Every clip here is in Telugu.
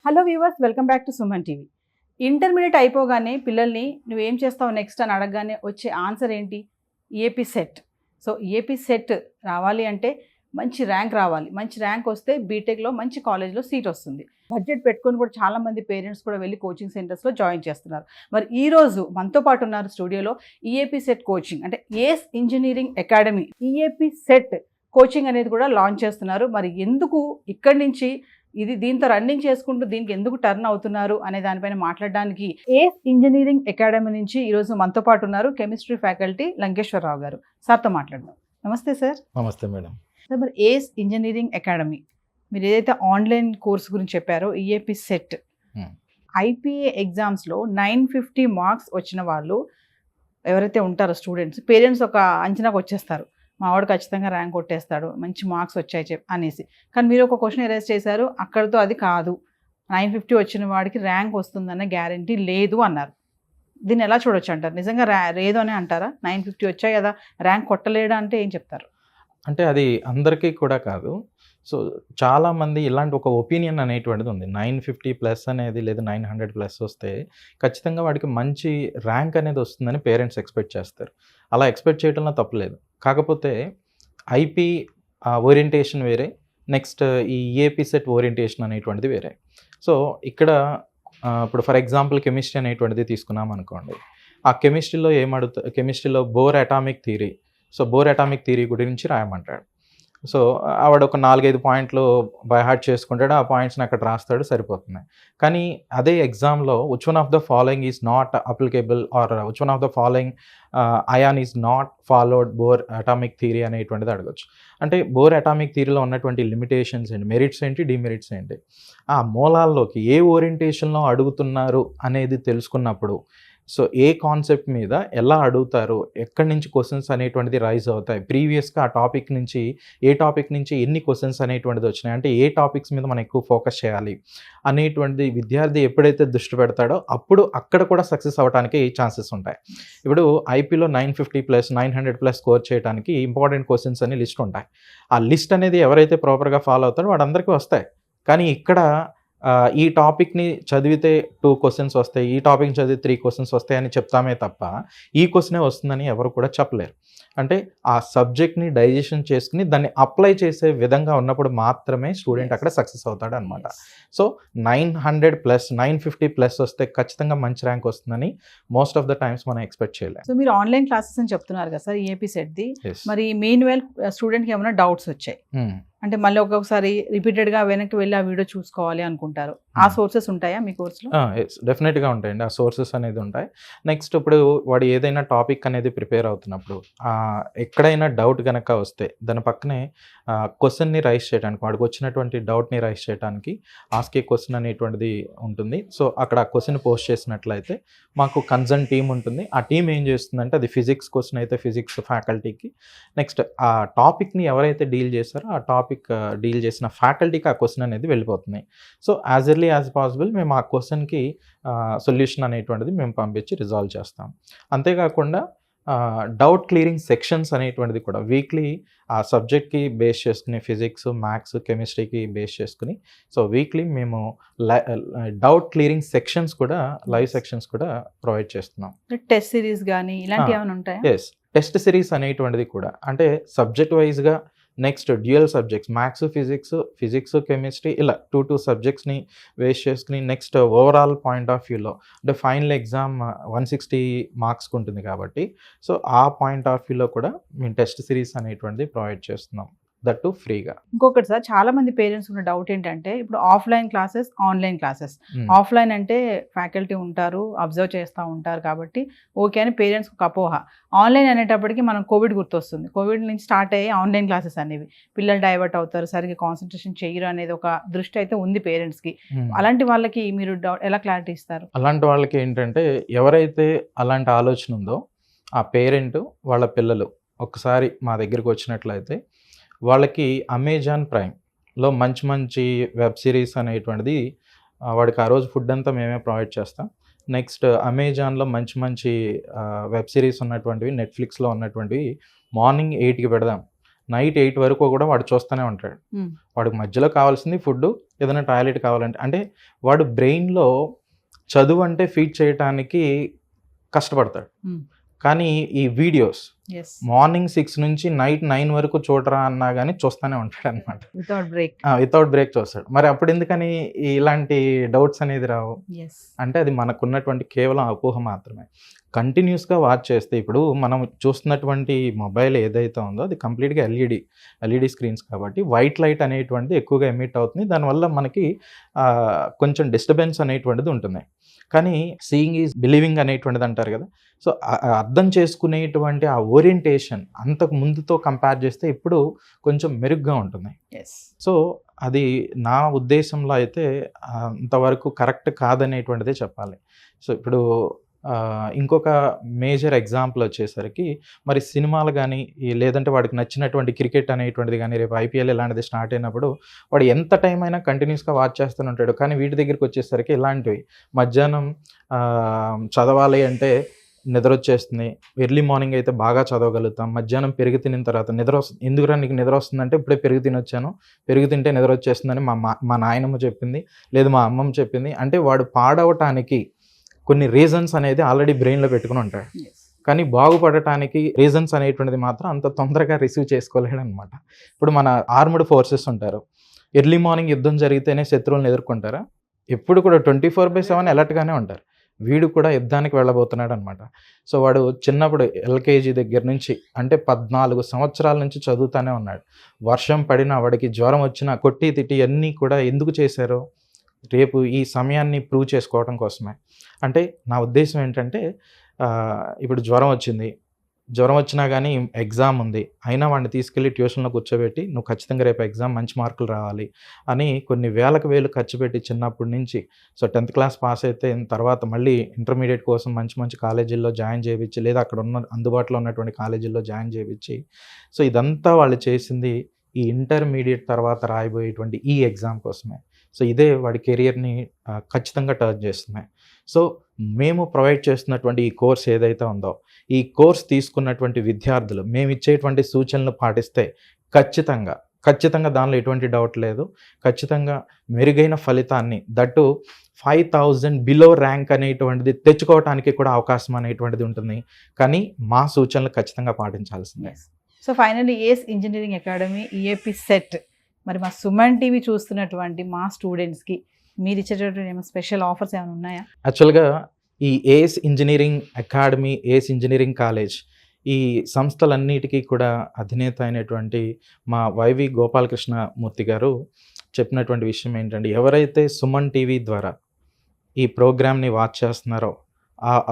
Hello viewers, welcome back to Suman TV. Intermediate అయిపోగానే పిల్లల్ని నువ్వేం చేస్తావు నెక్స్ట్ అని అడగగానే వచ్చే ఆన్సర్ ఏంటి? AP set. So AP set రావాలి అంటే మంచి ర్యాంక్ రావాలి. మంచి ర్యాంక్ వస్తే బీటెక్లో మంచి కాలేజ్లో సీట్ వస్తుంది. బడ్జెట్ పెట్టుకొని కూడా చాలామంది పేరెంట్స్ కూడా వెళ్ళి కోచింగ్ సెంటర్స్లో జాయిన్ చేస్తున్నారు. మరి ఈరోజు మనతో పాటు ఉన్నారు స్టూడియోలో ఈఏపీ సెట్ కోచింగ్ అంటే Ace Engineering Academy EAP CET coaching అనేది కూడా లాంచ్ చేస్తున్నారు. మరి ఎందుకు ఇక్కడి నుంచి దీంతో రన్నింగ్ చేసుకుంటూ దీనికి ఎందుకు టర్న్ అవుతున్నారు అనే దానిపైన మాట్లాడడానికి ఏస్ ఇంజనీరింగ్ అకాడమీ నుంచి ఈరోజు మనతో పాటు ఉన్నారు కెమిస్ట్రీ ఫ్యాకల్టీ లంకేశ్వరరావు గారు. సార్తో మాట్లాడదాం. నమస్తే సార్. నమస్తే మేడం. సార్, మరి ఏస్ ఇంజనీరింగ్ అకాడమీ మీరు ఏదైతే ఆన్లైన్ కోర్స్ గురించి చెప్పారో ఈఏపీ సెట్ ఐపీఏ ఎగ్జామ్స్లో 950 మార్క్స్ వచ్చిన వాళ్ళు ఎవరైతే ఉంటారో స్టూడెంట్స్, పేరెంట్స్ ఒక అంచనాకు వచ్చేస్తారు, మా వాడు ఖచ్చితంగా ర్యాంక్ కొట్టేస్తాడు, మంచి మార్క్స్ వచ్చాయి అనేసి. కానీ మీరు ఒక క్వశ్చన్ ఎరేజ్ చేశారు, అక్కడితో అది కాదు, 950 వచ్చిన వాడికి ర్యాంక్ వస్తుందన్న గ్యారంటీ లేదు అన్నారు. దీన్ని ఎలా చూడొచ్చు అంటారు? నిజంగా లేదు అని అంటారా? 950 వచ్చాయి కదా, ర్యాంక్ కొట్టలేడా అంటే ఏం చెప్తారు? అంటే అది అందరికీ కూడా కాదు. సో చాలామంది ఇలాంటి ఒక ఒపీనియన్ అనేటువంటిది ఉంది. 950+ అనేది లేదా 900+ వస్తే ఖచ్చితంగా వాడికి మంచి ర్యాంక్ అనేది వస్తుందని పేరెంట్స్ ఎక్స్పెక్ట్ చేస్తారు. అలా ఎక్స్పెక్ట్ చేయడంలో తప్పులేదు. కాకపోతే ఐపీ ఓరియంటేషన్ వేరే, నెక్స్ట్ ఈ ఏపీ సెట్ ఓరియంటేషన్ అనేటువంటిది వేరే. సో ఇక్కడ ఇప్పుడు ఫర్ ఎగ్జాంపుల్ కెమిస్ట్రీ అనేటువంటిది తీసుకున్నాం అనుకోండి. ఆ కెమిస్ట్రీలో bore atomic theory. So bore atomic theory గురించి రాయమంటాడు. సో ఆవిడ ఒక 4-5 పాయింట్లు బై హార్ట్ చేసుకుంటాడు, ఆ పాయింట్స్ని అక్కడ రాస్తాడు, సరిపోతుంది. కానీ అదే ఎగ్జామ్లో which one of the following is not applicable or which one of the following ion is not followed Bohr atomic theory అనేటువంటిది అడగచ్చు. అంటే బోర్ అటామిక్ థియరీలో ఉన్నటువంటి లిమిటేషన్స్ ఏంటి, మెరిట్స్ ఏంటి, డిమెరిట్స్ ఏంటి, ఆ మూలాల్లోకి ఏ ఓరియంటేషన్లో అడుగుతున్నారు అనేది తెలుసుకున్నప్పుడు సో ఏ కాన్సెప్ట్ మీద ఎలా అడుగుతారు, ఎక్కడి నుంచి క్వశ్చన్స్ అనేటువంటిది రైజ్ అవుతాయి, ప్రీవియస్గా ఆ టాపిక్ నుంచి ఏ టాపిక్ నుంచి ఎన్ని క్వశ్చన్స్ అనేటువంటిది వచ్చినాయి, అంటే ఏ టాపిక్స్ మీద మనం ఎక్కువ ఫోకస్ చేయాలి అనేటువంటిది విద్యార్థి ఎప్పుడైతే దృష్టి పెడతాడో అప్పుడు అక్కడ కూడా సక్సెస్ అవ్వడానికి ఛాన్సెస్ ఉంటాయి. ఇప్పుడు ఐపీలో 950+, 900+ స్కోర్ చేయడానికి ఇంపార్టెంట్ క్వశ్చన్స్ అని లిస్ట్ ఉంటాయి. ఆ లిస్ట్ అనేది ఎవరైతే ప్రాపర్గా ఫాలో అవుతాడో వాడందరికీ వస్తాయి. కానీ ఇక్కడ ఈ టాపిక్ని చదివితే 2 క్వశ్చన్స్ వస్తాయి, ఈ టాపిక్ని చదివితే 3 క్వశ్చన్స్ వస్తాయని చెప్తామే తప్ప ఈ క్వశ్చనే వస్తుందని ఎవరు కూడా చెప్పలేరు. అంటే ఆ సబ్జెక్ట్ని డైజెషన్ చేసుకుని దాన్ని అప్లై చేసే విధంగా ఉన్నప్పుడు మాత్రమే స్టూడెంట్ అక్కడ సక్సెస్ అవుతాడు అనమాట. సో 900+, 950+ వస్తే ఖచ్చితంగా మంచి ర్యాంక్ వస్తుందని మోస్ట్ ఆఫ్ ద టైమ్స్ మనం ఎక్స్పెక్ట్ చేయలేము. సో మీరు ఆన్లైన్ క్లాసెస్ అని చెప్తున్నారు కదా సార్ ఏపీ సెట్ది, మరి మెయిన్ స్టూడెంట్కి ఏమైనా డౌట్స్ వచ్చాయి అంటే మళ్ళీ ఒక్కొక్కసారి రిపీటెడ్గా వెనక్కి వెళ్ళి ఆ వీడియో చూసుకోవాలి అనుకుంటారు, ఆ సోర్సెస్ ఉంటాయా మీ కోర్సులో? డెఫినెట్గా ఉంటాయండి, ఆ సోర్సెస్ అనేది ఉంటాయి. నెక్స్ట్ ఇప్పుడు వాడు ఏదైనా టాపిక్ అనేది ప్రిపేర్ అవుతున్నప్పుడు ఎక్కడైనా డౌట్ కనుక వస్తే దాని పక్కనే క్వశ్చన్ని రైజ్ చేయడానికి, వాడికి వచ్చినటువంటి డౌట్ని రైజ్ చేయడానికి ఆస్క్ ఏ క్వశ్చన్ అనేటువంటిది ఉంటుంది. సో అక్కడ ఆ క్వశ్చన్ పోస్ట్ చేసినట్లయితే మాకు కన్సర్న్ టీం ఉంటుంది. ఆ టీం ఏం చేస్తుందంటే అది ఫిజిక్స్ క్వశ్చన్ అయితే ఫిజిక్స్ ఫ్యాకల్టీకి, నెక్స్ట్ ఆ టాపిక్ని ఎవరైతే డీల్ చేస్తారో ఆ టాపిక్ డీల్ చేసిన ఫ్యాకల్టీకి ఆ క్వశ్చన్ అనేది వెళ్ళిపోతుంది. So as early as possible మేము ఆ క్వశ్చన్కి సొల్యూషన్ అనేటువంటిది మేము పంపించి రిజాల్వ్ చేస్తాం. అంతేకాకుండా డౌట్ క్లియరింగ్ సెక్షన్స్ అనేటువంటిది కూడా వీక్లీ ఆ సబ్జెక్ట్కి బేస్ చేసుకుని ఫిజిక్స్, మ్యాథ్స్, కెమిస్ట్రీకి బేస్ చేసుకుని సో వీక్లీ మేము డౌట్ క్లియరింగ్ సెక్షన్స్ కూడా, లైవ్ సెక్షన్స్ కూడా ప్రొవైడ్ చేస్తున్నాం. టెస్ట్ సిరీస్ కానీ ఇలాంటివి ఏమైనా ఉంటాయా? ఎస్, టెస్ట్ సిరీస్ అనేటువంటిది కూడా అంటే సబ్జెక్ట్ వైజ్గా, next dual subjects maths, physics, chemistry ఇలా 2 సబ్జెక్ట్స్ని వేస్ట్ చేసుకుని నెక్స్ట్ ఓవరాల్ పాయింట్ ఆఫ్ వ్యూలో అంటే ఫైనల్ ఎగ్జామ్ 160 మార్క్స్కి ఉంటుంది కాబట్టి సో ఆ పాయింట్ ఆఫ్ వ్యూలో కూడా మేము టెస్ట్ సిరీస్ అనేటువంటిది ప్రొవైడ్ చేస్తున్నాం, దట్టు ఫ్రీగా. ఇంకొకటి సార్, చాలా మంది పేరెంట్స్ ఉన్న డౌట్ ఏంటంటే ఇప్పుడు offline classes, online classes. Offline అంటే ఫ్యాకల్టీ ఉంటారు, అబ్జర్వ్ చేస్తూ ఉంటారు కాబట్టి ఓకే అని పేరెంట్స్ ఒక అపోహ. ఆన్లైన్ అనేటప్పటికి మనం కోవిడ్ గుర్తొస్తుంది. కోవిడ్ నుంచి స్టార్ట్ అయ్యే ఆన్లైన్ క్లాసెస్ అనేవి, పిల్లలు డైవర్ట్ అవుతారు, సరిగ్గా కాన్సన్ట్రేషన్ చేయరు అనేది ఒక దృష్టి అయితే ఉంది పేరెంట్స్కి. అలాంటి వాళ్ళకి మీరు ఎలా క్లారిటీ ఇస్తారు? అలాంటి వాళ్ళకి ఏంటంటే ఎవరైతే అలాంటి ఆలోచన ఉందో ఆ పేరెంట్ వాళ్ళ పిల్లలు ఒకసారి మా దగ్గరికి వచ్చినట్లయితే వాళ్ళకి అమెజాన్ ప్రైమ్లో మంచి వెబ్ సిరీస్ అనేటువంటిది వాడికి ఆ రోజు ఫుడ్ అంతా మేమే ప్రొవైడ్ చేస్తాం. నెక్స్ట్ అమెజాన్లో మంచి వెబ్ సిరీస్ ఉన్నటువంటివి, నెట్ఫ్లిక్స్లో ఉన్నటువంటివి మార్నింగ్ 8కి పెడదాం, నైట్ 8 వరకు కూడా వాడు చూస్తూనే ఉంటాడు. వాడికి మధ్యలో కావాల్సింది ఫుడ్, ఏదైనా టాయిలెట్ కావాలంటే. అంటే వాడు బ్రెయిన్లో చదువు అంటే ఫీడ్ చేయటానికి కష్టపడతాడు. కానీ ఈ వీడియోస్ మార్నింగ్ 6 నుంచి నైట్ 9 వరకు చూడరా అన్నా కానీ చూస్తూనే ఉంటాడు అనమాట. వితౌట్ బ్రేక్ చూస్తాడు. మరి అప్పుడు ఎందుకని ఇలాంటి డౌట్స్ అనేది రావు? అంటే అది మనకున్నటువంటి కేవలం అపోహ మాత్రమే. కంటిన్యూస్గా వాచ్ చేస్తే, ఇప్పుడు మనం చూస్తున్నటువంటి మొబైల్ ఏదైతే ఉందో అది కంప్లీట్గా ఎల్ఈడి స్క్రీన్స్ కాబట్టి వైట్ లైట్ అనేటువంటిది ఎక్కువగా ఎమిట్ అవుతుంది. దానివల్ల మనకి కొంచెం డిస్టర్బెన్స్ అనేటువంటిది ఉంటుంది. కానీ సీయింగ్ ఈజ్ బిలీవింగ్ అనేటువంటిది అంటారు కదా. సో అర్థం చేసుకునేటువంటి ఆ ఓరియంటేషన్ అంతకు ముందుతో కంపేర్ చేస్తే ఇప్పుడు కొంచెం మెరుగ్గా ఉంటుంది. సో అది నా ఉద్దేశంలో అయితే అంతవరకు కరెక్ట్ కాదనేటువంటిదే చెప్పాలి. సో ఇప్పుడు ఇంకొక మేజర్ ఎగ్జాంపుల్ వచ్చేసరికి మరి సినిమాలు కానీ లేదంటే వాడికి నచ్చినటువంటి క్రికెట్ అనేటువంటిది కానీ రేపు ఐపీఎల్ ఇలాంటిది స్టార్ట్ అయినప్పుడు వాడు ఎంత టైం అయినా కంటిన్యూస్గా వాచ్ చేస్తూనే ఉంటాడు. కానీ వీటి దగ్గరికి వచ్చేసరికి ఇలాంటివి మధ్యాహ్నం చదవాలి అంటే నిద్ర వచ్చేస్తుంది. ఎర్లీ మార్నింగ్ అయితే బాగా చదవగలుగుతాం. మధ్యాహ్నం పెరుగు తినిన తర్వాత ఎందుకురా నీకు నిద్ర వస్తుందంటే ఇప్పుడే పెరుగు తినొచ్చాను, పెరుగు తింటే నిద్ర వచ్చేస్తుందని మా నాయనమ్మ చెప్పింది, లేదు మా అమ్మమ్మ చెప్పింది. అంటే వాడు పాడవటానికి కొన్ని రీజన్స్ అనేది ఆల్రెడీ బ్రెయిన్లో పెట్టుకుని ఉంటాడు. కానీ బాగుపడటానికి రీజన్స్ అనేటువంటిది మాత్రం అంత తొందరగా రిసీవ్ చేసుకోలేడు అనమాట. ఇప్పుడు మన ఆర్మ్డ్ ఫోర్సెస్ ఉంటారు. ఎర్లీ మార్నింగ్ యుద్ధం జరిగితేనే శత్రువులను ఎదుర్కొంటారా? ఎప్పుడు కూడా 24/7 అలర్ట్గానే ఉంటారు. వీడు కూడా యుద్ధానికి వెళ్ళబోతున్నాడు అనమాట. సో వాడు చిన్నప్పుడు ఎల్కేజీ దగ్గర నుంచి అంటే 14 సంవత్సరాల నుంచి చదువుతూనే ఉన్నాడు. వర్షం పడినా వాడికి జ్వరం వచ్చినా కొట్టి తిట్టి అన్నీ కూడా ఎందుకు చేశారో రేపు ఈ సమయాన్ని ప్రూవ్ చేసుకోవడం కోసమే. అంటే నా ఉద్దేశం ఏంటంటే ఇప్పుడు జ్వరం వచ్చినా కానీ ఎగ్జామ్ ఉంది, అయినా వాడిని తీసుకెళ్ళి ట్యూషన్లో కూర్చోబెట్టి నువ్వు ఖచ్చితంగా రేపు ఎగ్జామ్ మంచి మార్కులు రావాలి అని కొన్ని వేలు ఖర్చు పెట్టి చిన్నప్పటి నుంచి సో 10th క్లాస్ పాస్ అయితే తర్వాత మళ్ళీ ఇంటర్మీడియట్ కోసం మంచి కాలేజీల్లో జాయిన్ చేయించి లేదా అక్కడ అందుబాటులో ఉన్నటువంటి కాలేజీల్లో జాయిన్ చేయించి సో ఇదంతా వాళ్ళు చేసింది ఈ ఇంటర్మీడియట్ తర్వాత రాయబోయేటువంటి ఈ ఎగ్జామ్ కోసమే. సో ఇదే వాడి కెరియర్ని ఖచ్చితంగా టర్న్ చేస్తున్నాయి. సో మేము ప్రొవైడ్ చేస్తున్నటువంటి ఈ కోర్స్ ఏదైతే ఉందో ఈ కోర్స్ తీసుకున్నటువంటి విద్యార్థులు మేము ఇచ్చేటువంటి సూచనలు పాటిస్తే ఖచ్చితంగా దానిలో ఎటువంటి డౌట్ లేదు, ఖచ్చితంగా మెరుగైన ఫలితాన్ని దట్టు 5000 బిలో ర్యాంక్ అనేటువంటిది తెచ్చుకోవడానికి కూడా అవకాశం అనేటువంటిది ఉంటుంది. కానీ మా సూచనలు ఖచ్చితంగా పాటించాల్సిందే. సో ఫైనల్లీ ఏస్ ఇంజనీరింగ్ అకాడమీ ఈఏపీ సెట్ మరి మా సుమన్ టీవీ చూస్తున్నటువంటి మా స్టూడెంట్స్కి మీరు ఇచ్చేటటువంటి ఏమైనా స్పెషల్ ఆఫర్స్ ఏమైనా ఉన్నాయా? యాక్చువల్గా ఈ ఏస్ ఇంజనీరింగ్ అకాడమీ, ఏస్ ఇంజనీరింగ్ కాలేజ్ ఈ సంస్థలన్నిటికీ కూడా అధినేత అయినటువంటి మా వైవి గోపాలకృష్ణ మూర్తి గారు చెప్పినటువంటి విషయం ఏంటంటే, ఎవరైతే సుమన్ టీవీ ద్వారా ఈ ప్రోగ్రామ్ని వాచ్ చేస్తున్నారో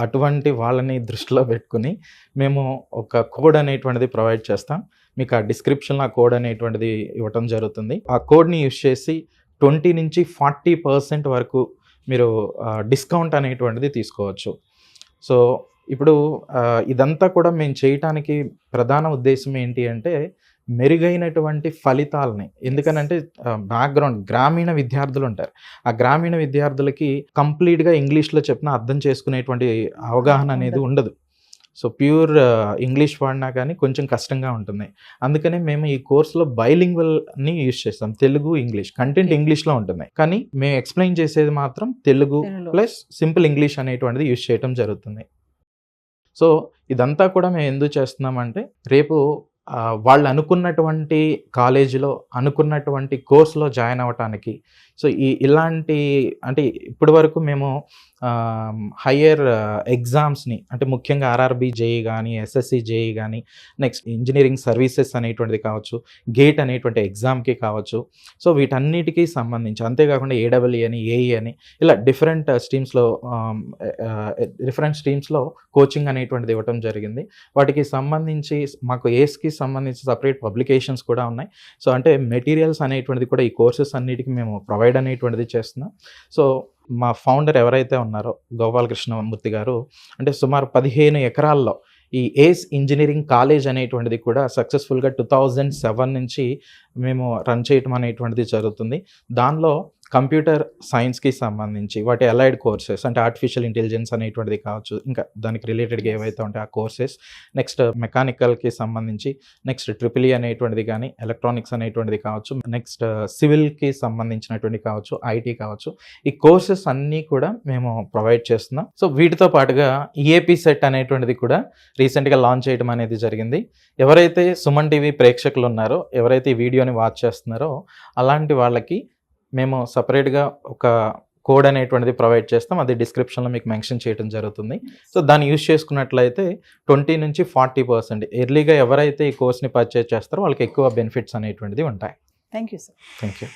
అటువంటి వాళ్ళని దృష్టిలో పెట్టుకుని మేము ఒక కోడ్ అనేటువంటిది ప్రొవైడ్ చేస్తాం. మీకు ఆ డిస్క్రిప్షన్లో ఆ కోడ్ అనేటువంటిది ఇవ్వటం జరుగుతుంది. ఆ కోడ్ని యూజ్ చేసి 20 నుంచి 40% వరకు మీరు డిస్కౌంట్ అనేటువంటిది తీసుకోవచ్చు. సో ఇప్పుడు ఇదంతా కూడా మేము చేయటానికి ప్రధాన ఉద్దేశం ఏంటి అంటే మెరుగైనటువంటి ఫలితాలని, ఎందుకనంటే బ్యాక్గ్రౌండ్ గ్రామీణ విద్యార్థులు ఉంటారు. ఆ గ్రామీణ విద్యార్థులకి కంప్లీట్గా ఇంగ్లీష్లో చెప్పినా అర్థం చేసుకునేటువంటి అవగాహన అనేది ఉండదు. సో ప్యూర్ ఇంగ్లీష్ వాడినా కానీ కొంచెం కష్టంగా ఉంటుంది. అందుకనే మేము ఈ కోర్సులో బైలింగ్వల్ని యూజ్ చేస్తాం. తెలుగు ఇంగ్లీష్ కంటెంట్ ఇంగ్లీష్లో ఉంటుంది, కానీ మేము ఎక్స్ప్లెయిన్ చేసేది మాత్రం తెలుగు ప్లస్ సింపుల్ ఇంగ్లీష్ అనేటువంటిది యూజ్ చేయడం జరుగుతుంది. సో ఇదంతా కూడా మేము ఎందుకు చేస్తున్నామంటే రేపు వాళ్ళు అనుకున్నటువంటి కాలేజీలో అనుకున్నటువంటి కోర్సులో జాయిన్ అవ్వటానికి. సో ఇలాంటి అంటే ఇప్పటి వరకు మేము హయ్యర్ ఎగ్జామ్స్ని అంటే ముఖ్యంగా ఆర్ఆర్బీ జేఈ కానీ ఎస్ఎస్సి జేఈ కానీ నెక్స్ట్ ఇంజనీరింగ్ సర్వీసెస్ అనేటువంటిది కావచ్చు, గేట్ అనేటువంటి ఎగ్జామ్కి కావచ్చు. సో వీటన్నిటికీ సంబంధించి అంతేకాకుండా ఏడబ్ల్యూ అని ఏఈ అని ఇలా డిఫరెంట్ స్ట్రీమ్స్లో కోచింగ్ అనేటువంటిది ఇవ్వటం జరిగింది. వాటికి సంబంధించి మాకు ఏస్కి సంబంధించి సపరేట్ పబ్లికేషన్స్ కూడా ఉన్నాయి. సో అంటే మెటీరియల్స్ అనేటువంటిది కూడా ఈ కోర్సెస్ అన్నిటికీ మేము ప్రొవైడ్ అనేటువంటిది చేస్తున్నాం. సో మా ఫౌండర్ ఎవరైతే ఉన్నారో గోపాలకృష్ణమూర్తి గారు అంటే సుమారు 15 ఎకరాల్లో ఈ ఏస్ ఇంజనీరింగ్ కాలేజ్ అనేటువంటిది కూడా సక్సెస్ఫుల్గా 2007 నుంచి మేము రన్ చేయటం అనేటువంటిది జరుగుతుంది. దానిలో కంప్యూటర్ సైన్స్కి సంబంధించి వాటి అలైడ్ కోర్సెస్ అంటే ఆర్టిఫిషియల్ ఇంటెలిజెన్స్ అనేటువంటిది కావచ్చు, ఇంకా దానికి రిలేటెడ్గా ఏవైతే ఉంటాయో ఆ కోర్సెస్, నెక్స్ట్ మెకానికల్కి సంబంధించి నెక్స్ట్ ట్రిపుల్ అనేటువంటిది కానీ, ఎలక్ట్రానిక్స్ అనేటువంటిది కావచ్చు, నెక్స్ట్ సివిల్కి సంబంధించినటువంటి కావచ్చు, ఐటీ కావచ్చు, ఈ కోర్సెస్ అన్నీ కూడా మేము ప్రొవైడ్ చేస్తున్నాం. సో వీటితో పాటుగా ఈఏపీ సెట్ అనేటువంటిది కూడా రీసెంట్గా లాంచ్ చేయడం అనేది జరిగింది. ఎవరైతే సుమన్ టీవీ ప్రేక్షకులు ఉన్నారో, ఎవరైతే ఈ వీడియోని వాచ్ చేస్తున్నారో అలాంటి వాళ్ళకి మేము సపరేట్గా ఒక కోడ్ అనేటువంటిది ప్రొవైడ్ చేస్తాం. అది డిస్క్రిప్షన్లో మీకు మెన్షన్ చేయడం జరుగుతుంది. సో దాన్ని యూజ్ చేసుకున్నట్లయితే 20 నుంచి 40% ఎర్లీగా ఎవరైతే ఈ కోర్స్ని పర్చేజ్ చేస్తారో వాళ్ళకి ఎక్కువ బెనిఫిట్స్ అనేటువంటిది ఉంటాయి. Thank you sir. Thank you.